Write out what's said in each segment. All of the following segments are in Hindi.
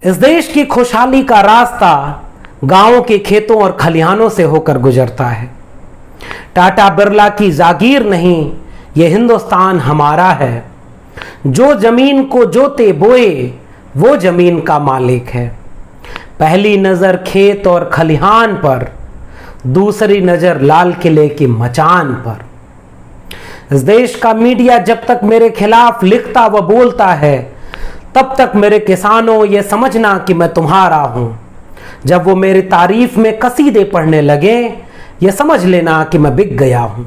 इस देश की खुशहाली का रास्ता गांवों के खेतों और खलिहानों से होकर गुजरता है। टाटा बिरला की जागीर नहीं, यह हिंदुस्तान हमारा है। जो जमीन को जोते बोए वो जमीन का मालिक है। पहली नजर खेत और खलिहान पर, दूसरी नजर लाल किले की मचान पर। इस देश का मीडिया जब तक मेरे खिलाफ लिखता व बोलता है, तब तक मेरे किसानों ये समझना कि मैं तुम्हारा हूं। जब वो मेरी तारीफ में कसीदे पढ़ने लगे, ये समझ लेना कि मैं बिक गया हूं।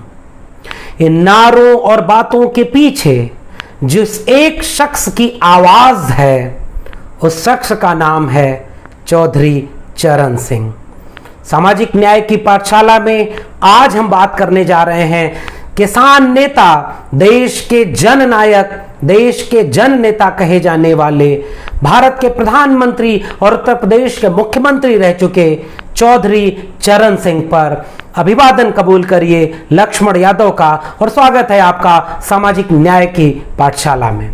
इन नारों और बातों के पीछे जिस एक शख्स की आवाज है, उस शख्स का नाम है चौधरी चरण सिंह। सामाजिक न्याय की पाठशाला में आज हम बात करने जा रहे हैं किसान नेता, देश के जननायक, देश के जन नेता कहे जाने वाले, भारत के प्रधानमंत्री और उत्तर प्रदेश के मुख्यमंत्री रह चुके चौधरी चरण सिंह पर। अभिवादन कबूल करिए लक्ष्मण यादव का और स्वागत है आपका सामाजिक न्याय की पाठशाला में।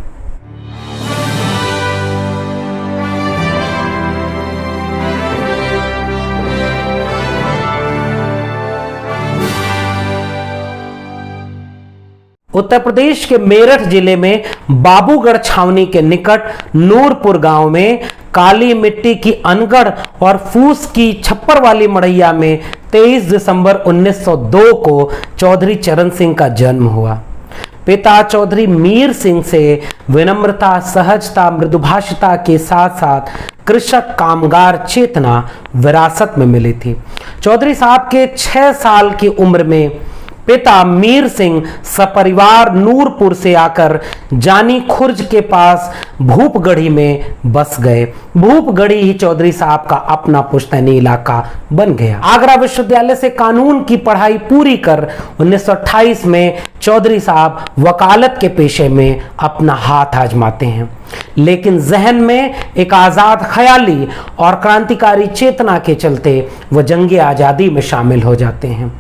उत्तर प्रदेश के मेरठ जिले में बाबूगढ़ छावनी के निकट नूरपुर गांव में काली मिट्टी की अनगढ़ और फूस की छप्पर वाली मड़ैया में 23 दिसंबर 1902 को चौधरी चरण सिंह का जन्म हुआ। पिता चौधरी मीर सिंह से विनम्रता, सहजता, मृदुभाषिता के साथ साथ कृषक कामगार चेतना विरासत में मिली थी। चौधरी साहब के 6 साल की उम्र में पिता मीर सिंह सपरिवार नूरपुर से आकर जानी खुर्ज के पास भूपगढ़ी में बस गए। भूपगढ़ी ही चौधरी साहब का अपना पुश्तैनी इलाका बन गया। आगरा विश्वविद्यालय से कानून की पढ़ाई पूरी कर 1928 में चौधरी साहब वकालत के पेशे में अपना हाथ आजमाते हैं, लेकिन जहन में एक आजाद ख्याली और क्रांतिकारी चेतना के चलते वह जंगे आजादी में शामिल हो जाते हैं।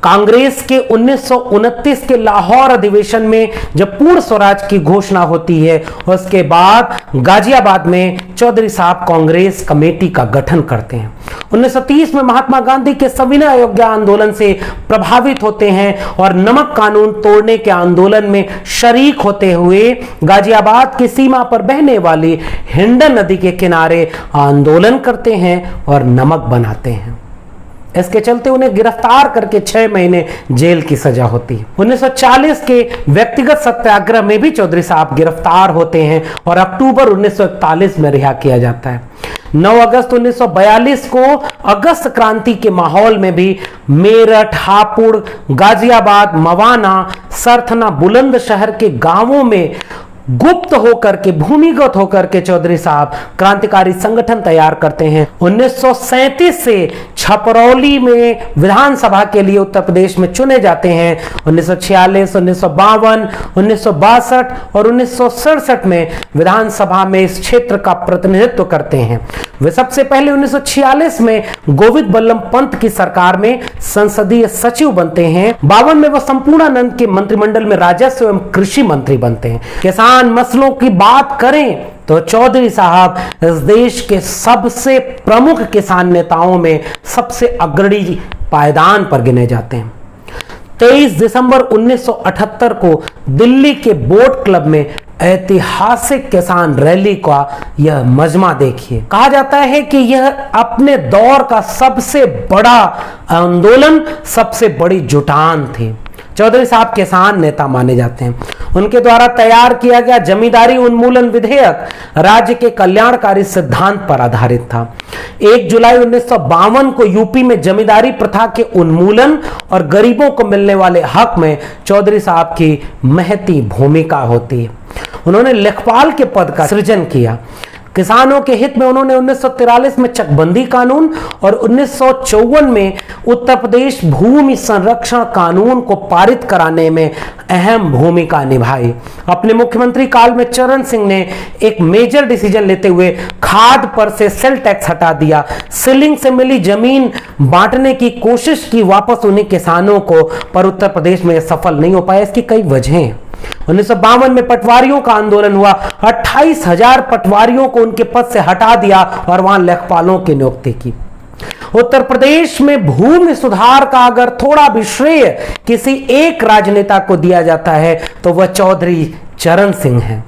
कांग्रेस के 1929 के लाहौर अधिवेशन में जब पूर्ण स्वराज की घोषणा होती है, उसके बाद गाजियाबाद में चौधरी साहब कांग्रेस कमेटी का गठन करते हैं। 1930 में महात्मा गांधी के सविनय अवज्ञा आंदोलन से प्रभावित होते हैं और नमक कानून तोड़ने के आंदोलन में शरीक होते हुए गाजियाबाद की सीमा पर बहने वाली हिंडन नदी के किनारे आंदोलन करते हैं और नमक बनाते हैं। इसके चलते उन्हें गिरफ्तार करके 6 महीने जेल की सजा होती है। 1940 के व्यक्तिगत सत्याग्रह में भी चौधरी साहब गिरफ्तार होते हैं और अक्टूबर 1941 में रिहा किया जाता है। 9 अगस्त 1942 को अगस्त क्रांति के माहौल में भी मेरठ, हापुड़, गाजियाबाद, मवाना, सरथना, बुलंदशहर के गांवों में गुप्त होकर के, भूमिगत होकर के चौधरी साहब क्रांतिकारी संगठन तैयार करते हैं। 1937 से छपरौली में विधानसभा के लिए उत्तर प्रदेश में चुने जाते हैं। 1946, 1952, 1962 और 1967 में विधानसभा में इस क्षेत्र का प्रतिनिधित्व करते हैं। वे सबसे पहले 1946 में गोविंद बल्लभ पंत की सरकार में संसदीय सचिव बनते हैं। 52 में वह संपूर्णानंद के मंत्रिमंडल में राजस्व एवं कृषि मंत्री बनते हैं। किसान मसलों की बात करें तो चौधरी साहब इस देश के सबसे प्रमुख किसान नेताओं में सबसे अग्रणी पायदान पर गिने जाते हैं। 23 दिसंबर 1978 को दिल्ली के बोट क्लब में ऐतिहासिक किसान रैली का यह मजमा देखिए। कहा जाता है कि यह अपने दौर का सबसे बड़ा आंदोलन, सबसे बड़ी जुटान थी। चौधरी साहब किसान नेता माने जाते हैं। उनके द्वारा तैयार किया गया जमींदारी उन्मूलन विधेयक राज्य के कल्याणकारी सिद्धांत पर आधारित था। 1 जुलाई 1952 को यूपी में जमींदारी प्रथा के उन्मूलन और गरीबों को मिलने वाले हक में चौधरी साहब की महती भूमिका होती है। उन्होंने लेखपाल के पद का सृजन किया। किसानों के हित में उन्होंने 1943 में चकबंदी कानून और 1954 में उत्तर प्रदेश भूमि संरक्षण कानून को पारित कराने में अहम भूमिका निभाई। अपने मुख्यमंत्री काल में चरण सिंह ने एक मेजर डिसीजन लेते हुए खाद पर से सेल टैक्स हटा दिया। सीलिंग से मिली जमीन बांटने की कोशिश की वापस उन्हीं किसानों को, पर उत्तर प्रदेश में सफल नहीं हो पाया। इसकी कई वजहें। 1952 में पटवारियों का आंदोलन हुआ, 28,000 पटवारियों को उनके पद से हटा दिया और वहां लेखपालों की नियुक्ति की। उत्तर प्रदेश में भूमि सुधार का अगर थोड़ा भी श्रेय किसी एक राजनेता को दिया जाता है तो वह चौधरी चरण सिंह है।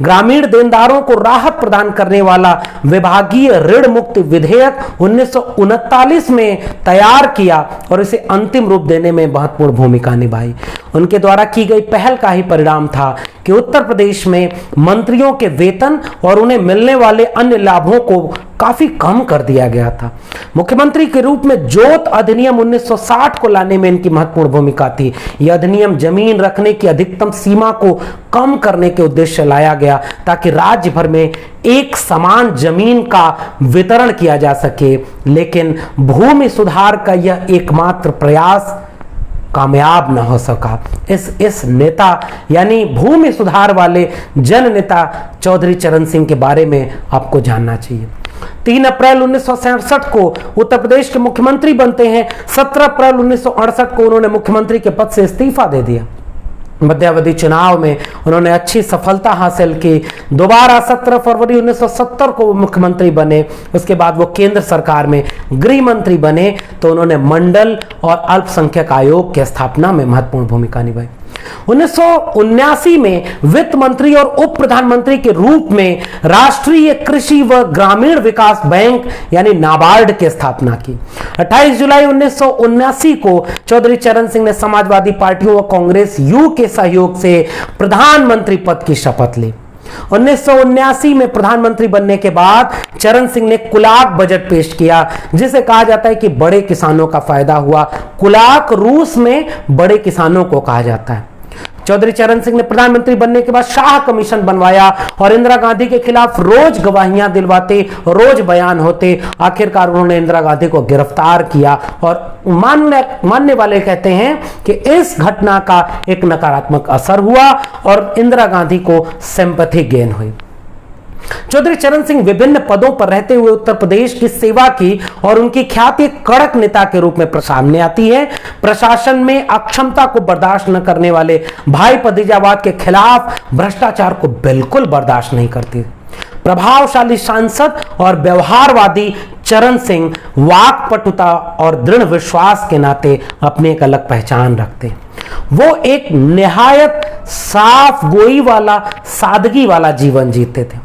ग्रामीण देनदारों को राहत प्रदान करने वाला विभागीय ऋण मुक्ति विधेयक 1939 में तैयार किया और इसे अंतिम रूप देने में महत्वपूर्ण भूमिका निभाई। उनके द्वारा की गई पहल का ही परिणाम था कि उत्तर प्रदेश में मंत्रियों के वेतन और उन्हें मिलने वाले अन्य लाभों को काफी कम कर दिया गया था। मुख्यमंत्री के रूप में जोत अधिनियम 1960 को लाने में इनकी महत्वपूर्ण भूमिका थी। यह अधिनियम जमीन रखने की अधिकतम सीमा को कम करने के उद्देश्य से लाया गया ताकि राज्य भर में एक समान जमीन का वितरण किया जा सके, लेकिन भूमि सुधार का यह एकमात्र प्रयास कामयाब न हो सका। इस नेता यानी भूमि सुधार वाले जन नेता चौधरी चरण सिंह के बारे में आपको जानना चाहिए। 3 अप्रैल 1967 को उत्तर प्रदेश के मुख्यमंत्री बनते हैं। 17 अप्रैल 1968 को उन्होंने मुख्यमंत्री के पद से इस्तीफा दे दिया। मध्यावधि चुनाव में उन्होंने अच्छी सफलता हासिल की। दोबारा 17 फरवरी 1970 को वो मुख्यमंत्री बने। उसके बाद वो केंद्र सरकार में गृह मंत्री बने तो उन्होंने मंडल और अल्पसंख्यक आयोग की स्थापना में महत्वपूर्ण भूमिका निभाई। 1979 में वित्त मंत्री और उप प्रधानमंत्री के रूप में राष्ट्रीय कृषि व ग्रामीण विकास बैंक यानी नाबार्ड की स्थापना की। 28 जुलाई 1979 को चौधरी चरण सिंह ने समाजवादी पार्टियों व कांग्रेस यू के सहयोग से प्रधानमंत्री पद की शपथ ली। 1979 में प्रधानमंत्री बनने के बाद चरण सिंह ने कुलाक बजट पेश किया, जिसे कहा जाता है कि बड़े किसानों का फायदा हुआ। कुलाक रूस में बड़े किसानों को कहा जाता है। चौधरी चरण सिंह ने प्रधानमंत्री बनने के बाद शाह कमीशन बनवाया और इंदिरा गांधी के खिलाफ रोज गवाहियां दिलवाते, रोज बयान होते। आखिरकार उन्होंने इंदिरा गांधी को गिरफ्तार किया और मानने वाले कहते हैं कि इस घटना का एक नकारात्मक असर हुआ और इंदिरा गांधी को सिंपैथी गेन हुई। चौधरी चरण सिंह विभिन्न पदों पर रहते हुए उत्तर प्रदेश की सेवा की और उनकी ख्याति कड़क नेता के रूप में सामने आती है। प्रशासन में अक्षमता को बर्दाश्त न करने वाले, भाई भतीजावाद के खिलाफ, भ्रष्टाचार को बिल्कुल बर्दाश्त नहीं करती। प्रभावशाली सांसद और व्यवहारवादी चरण सिंह वाक्पटुता और दृढ़ विश्वास के नाते अपनी एक अलग पहचान रखते। वो एक निहायत साफ गोई वाला, सादगी वाला जीवन जीते थे।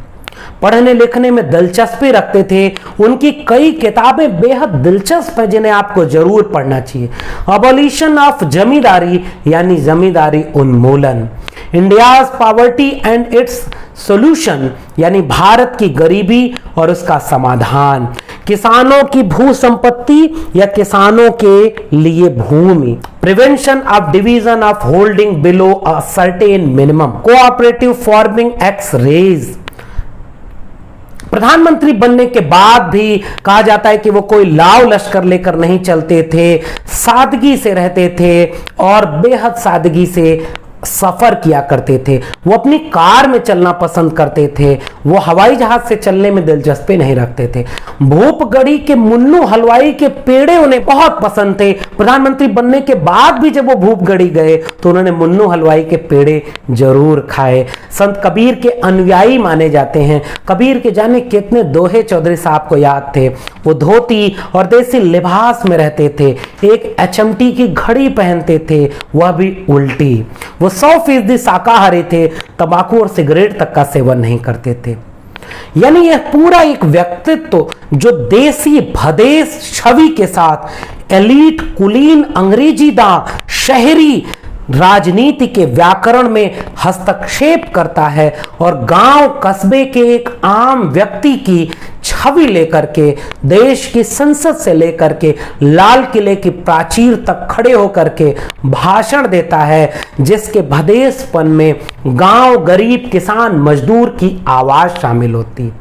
पढ़ने लिखने में दिलचस्पी रखते थे। उनकी कई किताबें बेहद दिलचस्प हैं जिन्हें आपको जरूर पढ़ना चाहिए। अबॉलिशन ऑफ जमींदारी यानी जमींदारी उन्मूलन, India's poverty and it's solution यानी भारत की गरीबी और उसका समाधान, किसानों की भू संपत्ति या किसानों के लिए भूमि, prevention of division of holding below a certain minimum, cooperative farming act रेज। प्रधानमंत्री बनने के बाद भी कहा जाता है कि वो कोई लाव लश्कर लेकर नहीं चलते थे, सादगी से रहते थे और बेहद सादगी से सफर किया करते थे। वो अपनी कार में चलना पसंद करते थे। वो हवाई जहाज से चलने में दिलचस्पी नहीं रखते थे। भूपगढ़ी के मुन्नू हलवाई के पेड़े उन्हें बहुत पसंद थे। प्रधानमंत्री बनने के बाद भी जब वो भूपगढ़ी गए तो उन्होंने मुन्नू हलवाई के पेड़े जरूर खाए। संत कबीर के अनुयायी माने जाते हैं। कबीर के जाने कितने दोहे चौधरी साहब को याद थे। वो धोती और देसी लिबास में रहते थे। एक HMT की घड़ी पहनते थे, वह भी उल्टी। वो 100% शाकाहारी थे, तंबाकू और सिगरेट तक का सेवन नहीं करते थे। यानी यह पूरा एक व्यक्तित्व जो देसी भदेश छवि के साथ एलीट कुलीन अंग्रेजीदा शहरी राजनीति के व्याकरण में हस्तक्षेप करता है और गांव कस्बे के एक आम व्यक्ति की छवि लेकर के देश की संसद से लेकर के लाल किले की प्राचीर तक खड़े होकर के भाषण देता है, जिसके भदेशपन में गांव, गरीब, किसान, मजदूर की आवाज शामिल होती।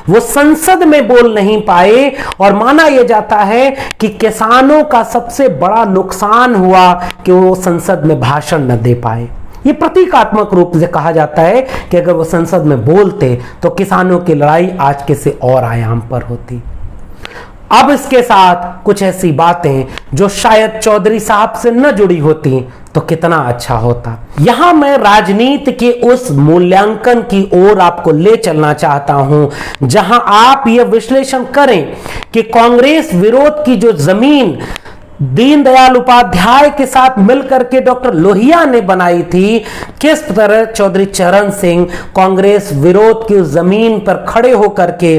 वो संसद में बोल नहीं पाए और माना यह जाता है कि किसानों का सबसे बड़ा नुकसान हुआ कि वो संसद में भाषण न दे पाए। ये प्रतीकात्मक रूप से कहा जाता है कि अगर वो संसद में बोलते तो किसानों की लड़ाई आज किसी और आयाम पर होती। अब इसके साथ कुछ ऐसी बातें जो शायद चौधरी साहब से न जुड़ी होती तो कितना अच्छा होता। यहां मैं राजनीति के उस मूल्यांकन की ओर आपको ले चलना चाहता हूं जहां आप यह विश्लेषण करें कि कांग्रेस विरोध की जो जमीन दीनदयाल उपाध्याय के साथ मिलकर के डॉक्टर लोहिया ने बनाई थी, किस तरह चौधरी चरण सिंह कांग्रेस विरोध की जमीन पर खड़े होकर के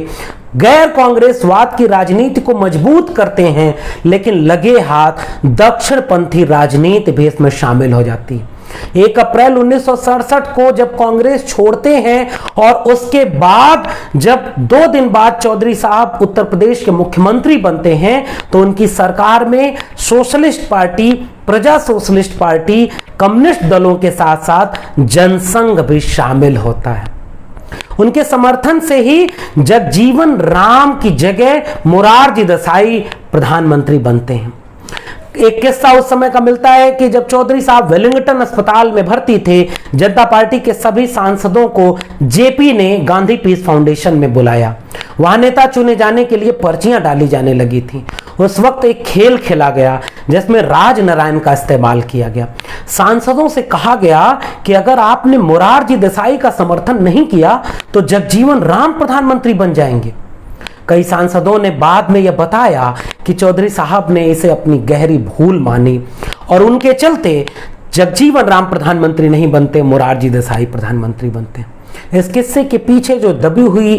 गैर कांग्रेसवाद की राजनीति को मजबूत करते हैं, लेकिन लगे हाथ दक्षिणपंथी राजनीति भी इसमें शामिल हो जाती है। 1 अप्रैल 1967 को जब कांग्रेस छोड़ते हैं और उसके बाद जब 2 दिन बाद चौधरी साहब उत्तर प्रदेश के मुख्यमंत्री बनते हैं तो उनकी सरकार में सोशलिस्ट पार्टी, प्रजा सोशलिस्ट पार्टी, कम्युनिस्ट दलों के साथ साथ जनसंघ भी शामिल होता है। उनके समर्थन से ही जगजीवन राम की जगह मोरारजी देसाई प्रधानमंत्री बनते हैं। एक किस्सा उस समय का मिलता है कि जब चौधरी साहब वेलिंगटन अस्पताल में भर्ती थे, जनता पार्टी के सभी सांसदों को जेपी ने गांधी पीस फाउंडेशन में बुलाया। वहां नेता चुने जाने के लिए पर्चियां डाली जाने लगी थी। उस वक्त एक खेल खेला गया जिसमें राजनारायण का इस्तेमाल किया गया। सांसदों से कहा गया कि अगर आपने मोरारजी देसाई का समर्थन नहीं किया तो जगजीवन राम प्रधानमंत्री बन जाएंगे। कई सांसदों ने बाद में यह बताया कि चौधरी साहब ने इसे अपनी गहरी भूल मानी और उनके चलते जगजीवन राम प्रधानमंत्री नहीं बनते, मोरारजी देसाई प्रधानमंत्री बनते। इस किस्से के पीछे जो दबी हुई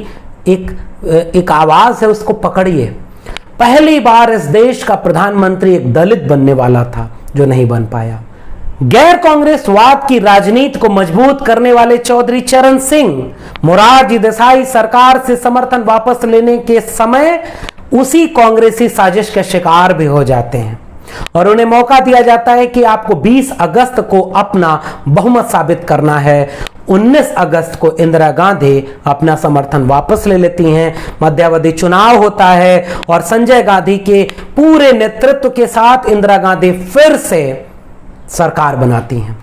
एक आवाज है उसको पकड़िए। पहली बार इस देश का प्रधानमंत्री एक दलित बनने वाला था जो नहीं बन पाया। गैर कांग्रेसवाद की राजनीति को मजबूत करने वाले चौधरी चरण सिंह मोरारजी देसाई सरकार से समर्थन वापस लेने के समय उसी कांग्रेसी साजिश के शिकार भी हो जाते हैं और उन्हें मौका दिया जाता है कि आपको 20 अगस्त को अपना बहुमत साबित करना है। 19 अगस्त को इंदिरा गांधी अपना समर्थन वापस ले लेती हैं। मध्यावधि चुनाव होता है और संजय गांधी के पूरे नेतृत्व के साथ इंदिरा गांधी फिर से सरकार बनाती हैं।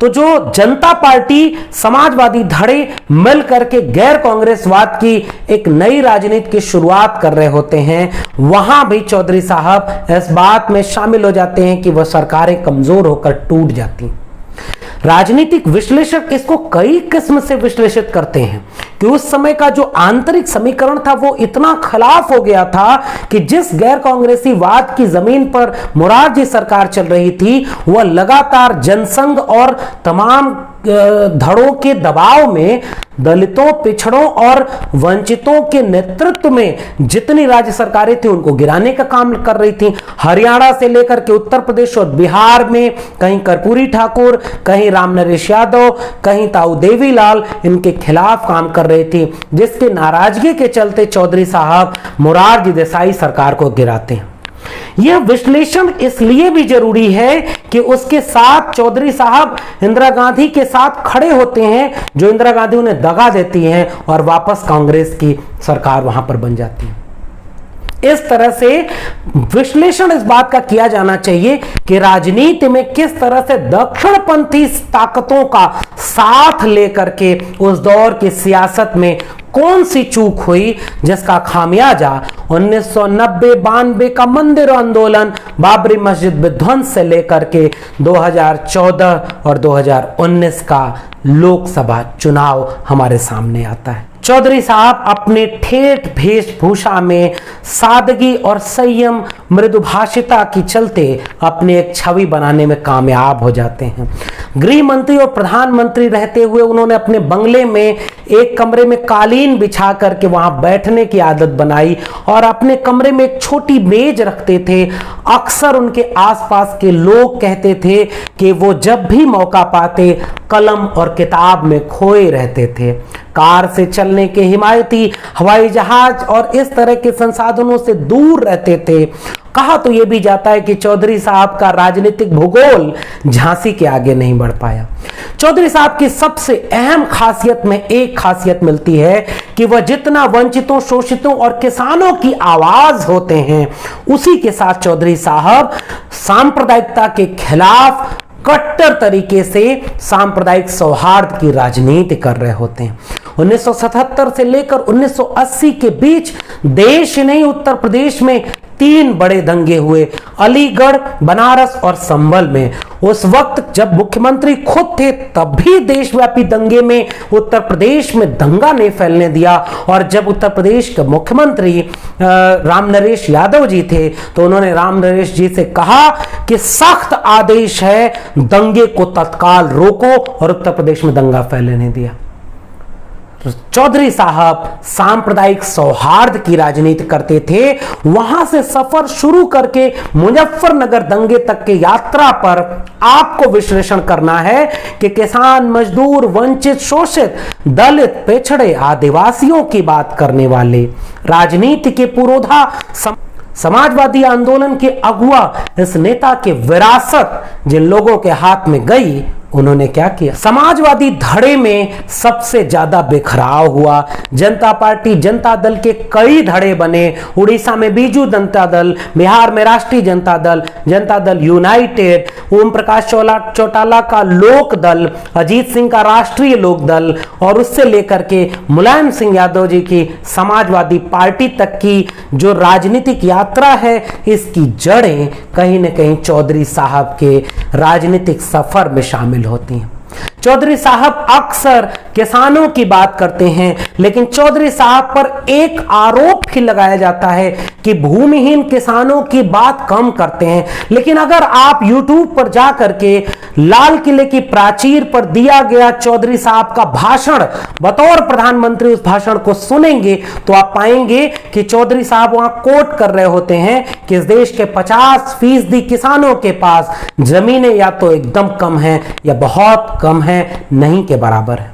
तो जो जनता पार्टी, समाजवादी धड़े मिल करके गैर कांग्रेसवाद की एक नई राजनीति की शुरुआत कर रहे होते हैं, वहां भी चौधरी साहब इस बात में शामिल हो जाते हैं कि वह सरकारें कमजोर होकर टूट जाती। राजनीतिक विश्लेषक इसको कई किस्म से विश्लेषित करते हैं कि उस समय का जो आंतरिक समीकरण था वो इतना खिलाफ हो गया था कि जिस गैर कांग्रेसी वाद की जमीन पर मोरारजी सरकार चल रही थी वह लगातार जनसंघ और तमाम धड़ों के दबाव में दलितों, पिछड़ों और वंचितों के नेतृत्व में जितनी राज्य सरकारें थी उनको गिराने का काम कर रही थी। हरियाणा से लेकर के उत्तर प्रदेश और बिहार में कहीं कर्पूरी ठाकुर, कहीं रामनरेश यादव, कहीं ताऊ देवीलाल इनके खिलाफ काम कर रही थी, जिसके नाराजगी के चलते चौधरी साहब मोरारजी देसाई सरकार को गिराते हैं। यह विश्लेषण इसलिए भी जरूरी है कि उसके साथ चौधरी साहब इंदिरा गांधी के साथ खड़े होते हैं, जो इंदिरा गांधी उन्हें दगा देती हैं और वापस कांग्रेस की सरकार वहां पर बन जाती है। इस तरह से विश्लेषण इस बात का किया जाना चाहिए कि राजनीति में किस तरह से दक्षिणपंथी ताकतों का साथ लेकर के उस दौर की सियासत में कौन सी चूक हुई जिसका खामियाजा 1990-92 का मंदिर आंदोलन, बाबरी मस्जिद विध्वंस से लेकर के 2014 और 2019 का लोकसभा चुनाव हमारे सामने आता है। चौधरी साहब अपने ठेठ वेशभूषा में सादगी और संयम, मृदुभाषिता की चलते अपनी एक छवि बनाने में कामयाब हो जाते हैं। गृह मंत्री और प्रधानमंत्री रहते हुए उन्होंने अपने बंगले में एक कमरे में कालीन बिछा करके वहां बैठने की आदत बनाई और अपने कमरे में एक छोटी मेज रखते थे। अक्सर उनके आसपास के लोग कहते थे कि वो जब भी मौका पाते कलम और किताब में खोए रहते थे। कार से चलने के हिमायती, हवाई जहाज और इस तरह के संसाधनों से दूर रहते थे। कहा तो यह भी जाता है कि चौधरी साहब का राजनीतिक भूगोल झांसी के आगे नहीं बढ़ पाया। चौधरी साहब की सबसे अहम खासियत में एक खासियत मिलती है कि वह जितना वंचितों, शोषितों और किसानों की आवाज होते हैं, उसी के साथ चौधरी साहब सांप्रदायिकता के खिलाफ कट्टर तरीके से सांप्रदायिक सौहार्द की राजनीति कर रहे होते हैं। 1977 से लेकर 1980 के बीच देश नहीं उत्तर प्रदेश में 3 बड़े दंगे हुए, अलीगढ़, बनारस और संभल में। उस वक्त जब मुख्यमंत्री खुद थे तब भी देशव्यापी दंगे में उत्तर प्रदेश में दंगा नहीं फैलने दिया, और जब उत्तर प्रदेश के मुख्यमंत्री रामनरेश यादव जी थे तो उन्होंने रामनरेश जी से कहा कि सख्त आदेश है, दंगे को तत्काल रोको, और उत्तर प्रदेश में दंगा फैलने नहीं दिया। चौधरी साहब सांप्रदायिक सौहार्द की राजनीति करते थे। वहां से सफर शुरू करके मुजफ्फरनगर दंगे तक के यात्रा पर आपको विश्लेषण करना है कि किसान, मजदूर, वंचित, शोषित, दलित, पिछड़े, आदिवासियों की बात करने वाले, राजनीति के पुरोधा, समाजवादी आंदोलन के अगुआ, इस नेता की विरासत जिन लोगों के हाथ में गई, उन्होंने क्या किया? समाजवादी धड़े में सबसे ज्यादा बिखराव हुआ। जनता पार्टी, जनता दल के कई धड़े बने। उड़ीसा में बीजू जनता दल, बिहार में राष्ट्रीय जनता दल, जनता दल यूनाइटेड, ओम प्रकाश चौटाला का लोक दल, अजीत सिंह का राष्ट्रीय लोक दल, और उससे लेकर के मुलायम सिंह यादव जी की समाजवादी पार्टी तक की जो राजनीतिक यात्रा है, इसकी जड़ें कहीं न कहीं चौधरी साहब के राजनीतिक सफर में शामिल होती हैं। चौधरी साहब अक्सर किसानों की बात करते हैं, लेकिन चौधरी साहब पर एक आरोप भी लगाया जाता है कि भूमिहीन किसानों की बात कम करते हैं। लेकिन अगर आप YouTube पर जा करके लाल किले की प्राचीर पर दिया गया चौधरी साहब का भाषण बतौर प्रधानमंत्री उस भाषण को सुनेंगे तो आप पाएंगे कि चौधरी साहब वहां कोट कर रहे होते हैं कि इस देश के 50% किसानों के पास जमीनें या तो एकदम कम हैं या बहुत कम है, नहीं के बराबर है।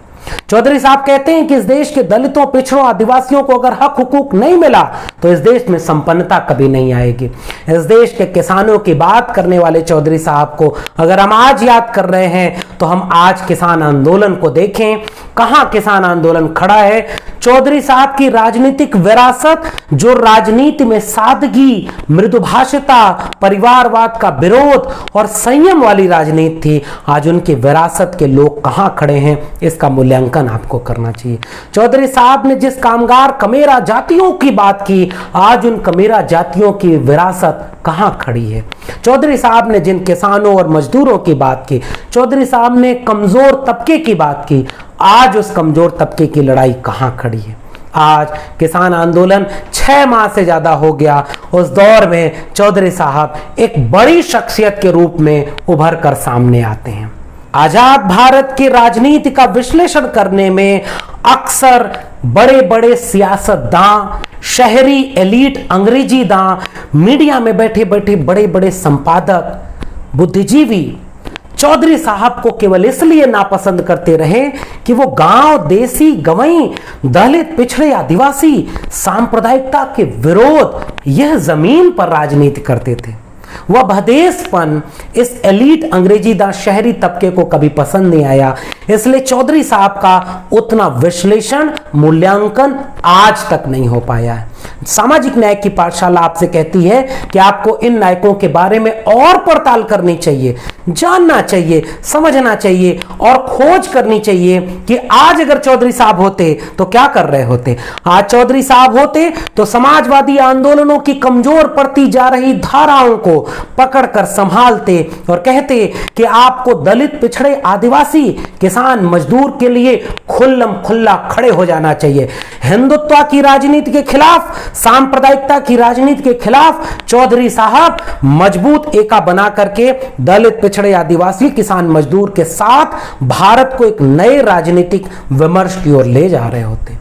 चौधरी साहब कहते हैं कि इस देश के दलितों, पिछड़ों, आदिवासियों को अगर हक हुकूक नहीं मिला तो इस देश में संपन्नता कभी नहीं आएगी। इस देश के किसानों की बात करने वाले चौधरी साहब को अगर हम आज याद कर रहे हैं तो हम आज किसान आंदोलन को देखें, कहां किसान आंदोलन खड़ा है। चौधरी साहब की राजनीतिक विरासत, जो राजनीति में सादगी, मृदुभाषिता, परिवारवाद का विरोध और संयम वाली राजनीति थी, आज उनकी विरासत के लोग कहां खड़े हैं, इसका मूल्यांकन आपको करना चाहिए। चौधरी साहब ने जिस कामगार कमेरा जातियों की बात की, आज उन कमेरा जातियों की विरासत कहां खड़ी है। चौधरी साहब ने जिन किसानों और मजदूरों की बात की, चौधरी साहब ने कमजोर तबके की बात की, आज उस कमजोर तबके की लड़ाई कहां खड़ी है। आज किसान आंदोलन 6 माह से ज्यादा हो गया, उस दौर में चौधरी साहब एक बड़ी शख्सियत के रूप में उभर कर सामने आते हैं। आजाद भारत की राजनीति का विश्लेषण करने में अक्सर बड़े बड़े सियासतदान, शहरी एलीट अंग्रेजी दां, मीडिया में बैठे बैठे बड़े बड़े संपादक, बुद्धिजीवी चौधरी साहब को केवल इसलिए नापसंद करते रहे कि वो गांव, देसी, गवई, दलित, पिछड़े, आदिवासी सांप्रदायिकता के विरोध, यह जमीन पर राजनीति करते थे। वह भदेसपन इस एलीट अंग्रेजीदार शहरी तबके को कभी पसंद नहीं आया, इसलिए चौधरी साहब का उतना विश्लेषण, मूल्यांकन आज तक नहीं हो पाया है। सामाजिक न्याय की पाठशाला आपसे कहती है कि आपको इन नायकों के बारे में और पड़ताल करनी चाहिए, जानना चाहिए, समझना चाहिए और खोज करनी चाहिए कि आज अगर चौधरी साहब होते तो क्या कर रहे होते। आज चौधरी साहब होते तो समाजवादी आंदोलनों की कमजोर पड़ती जा रही धाराओं को पकड़कर संभालते और कहते कि आपको दलित, पिछड़े, आदिवासी, किसान, मजदूर के लिए खुल्लम खुल्ला खड़े हो जाना चाहिए। हिंदुत्व की राजनीति के खिलाफ, सांप्रदायिकता की राजनीति के खिलाफ चौधरी साहब मजबूत एका बना करके दलित, पिछड़े, आदिवासी, किसान, मजदूर के साथ भारत को एक नए राजनीतिक विमर्श की ओर ले जा रहे होते।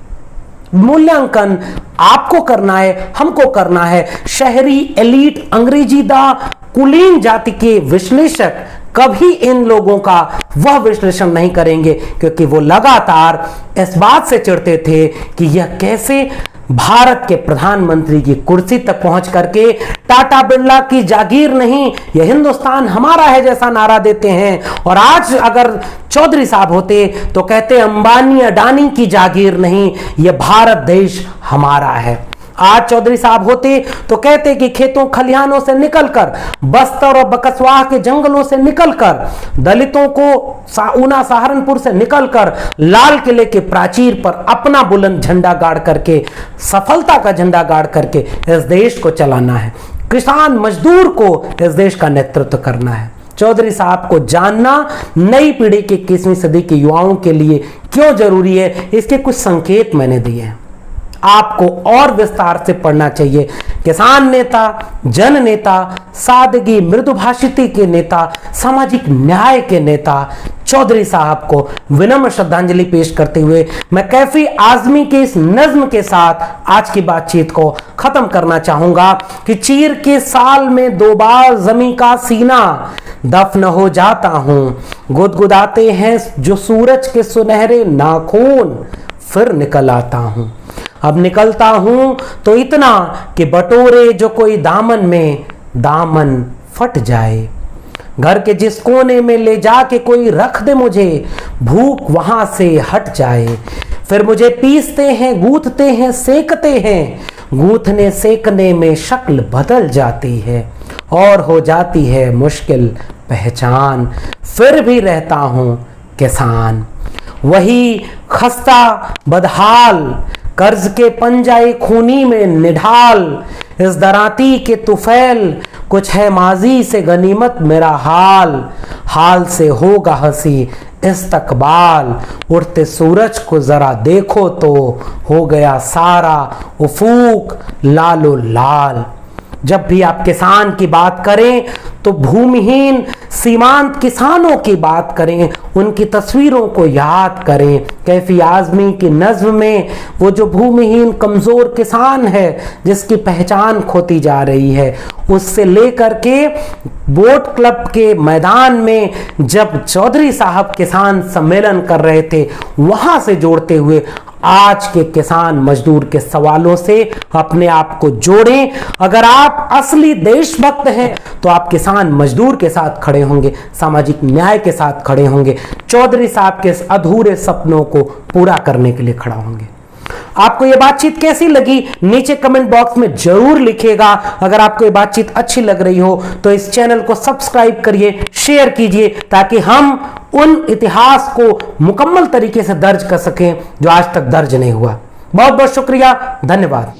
मूल्यांकन आपको करना है, हमको करना है। शहरी एलीट अंग्रेजीदा कुलीन जाति के विश्लेषक कभी इन लोगों का वह विश्लेषण नहीं करेंगे, क्योंकि वो लगातार इस बात से चिढ़ते थे कि यह कैसे भारत के प्रधानमंत्री की कुर्सी तक पहुंच करके टाटा बिरला की जागीर नहीं, यह हिंदुस्तान हमारा है जैसा नारा देते हैं। और आज अगर चौधरी साहब होते तो कहते अंबानी अडानी की जागीर नहीं, यह भारत देश हमारा है। आज चौधरी साहब होते तो कहते कि खेतों खलिहानों से निकलकर, बस्तर और बकसवाह के जंगलों से निकलकर, दलितों को ऊना सहारनपुर से निकलकर लाल किले के प्राचीर पर अपना बुलंद झंडा गाड़ करके, सफलता का झंडा गाड़ करके इस देश को चलाना है। किसान मजदूर को इस देश का नेतृत्व करना है। चौधरी साहब को जानना नई पीढ़ी के 21वीं सदी के युवाओं के लिए क्यों जरूरी है, इसके कुछ संकेत मैंने दिए हैं। आपको और विस्तार से पढ़ना चाहिए। किसान नेता, जन नेता, सादगी मृदुभाषिती के नेता, सामाजिक न्याय के नेता चौधरी साहब को विनम्र श्रद्धांजलि पेश करते हुए मैं कैफी आजमी के इस नज्म के साथ आज की बातचीत को खत्म करना चाहूंगा कि चीर के साल में 2 बार जमी का सीना, दफन हो जाता हूं, गुदगुदाते हैं जो सूरज के सुनहरे नाखून, फिर निकल आता हूं। अब निकलता हूं तो इतना कि बटोरे जो कोई दामन में, दामन फट जाए। घर के जिस कोने में ले जाके कोई रख दे मुझे, भूख वहां से हट जाए। फिर मुझे पीसते हैं, गूंथते हैं, सेकते हैं, गूंथने सेकने में शक्ल बदल जाती है और हो जाती है मुश्किल पहचान। फिर भी रहता हूं किसान, वही खस्ता बदहाल, कर्ज के पंजाए खूनी में निढाल। इस दराती के तुफैल, कुछ है माजी से गनीमत मेरा हाल। हाल से होगा हंसी इस्तकबाल, उठते सूरज को जरा देखो तो हो गया सारा उफूक लालो लाल। जब भी आप किसान की बात करें तो भूमिहीन सीमांत किसानों की बात करें, उनकी तस्वीरों को याद करें। कैफी आजमी की नज्म में वो जो भूमिहीन कमजोर किसान है जिसकी पहचान खोती जा रही है, उससे लेकर के बोट क्लब के मैदान में जब चौधरी साहब किसान सम्मेलन कर रहे थे, वहां से जोड़ते हुए आज के किसान मजदूर के सवालों से अपने आप को जोड़ें। अगर आप असली देशभक्त हैं तो आप किसान मजदूर के साथ खड़े होंगे, सामाजिक न्याय के साथ खड़े होंगे, चौधरी साहब के अधूरे सपनों को पूरा करने के लिए खड़ा होंगे। आपको यह बातचीत कैसी लगी नीचे कमेंट बॉक्स में जरूर लिखिएगा। अगर आपको यह बातचीत अच्छी लग रही हो तो इस चैनल को सब्सक्राइब करिए, शेयर कीजिए, ताकि हम उन इतिहास को मुकम्मल तरीके से दर्ज कर सकें जो आज तक दर्ज नहीं हुआ। बहुत बहुत शुक्रिया, धन्यवाद।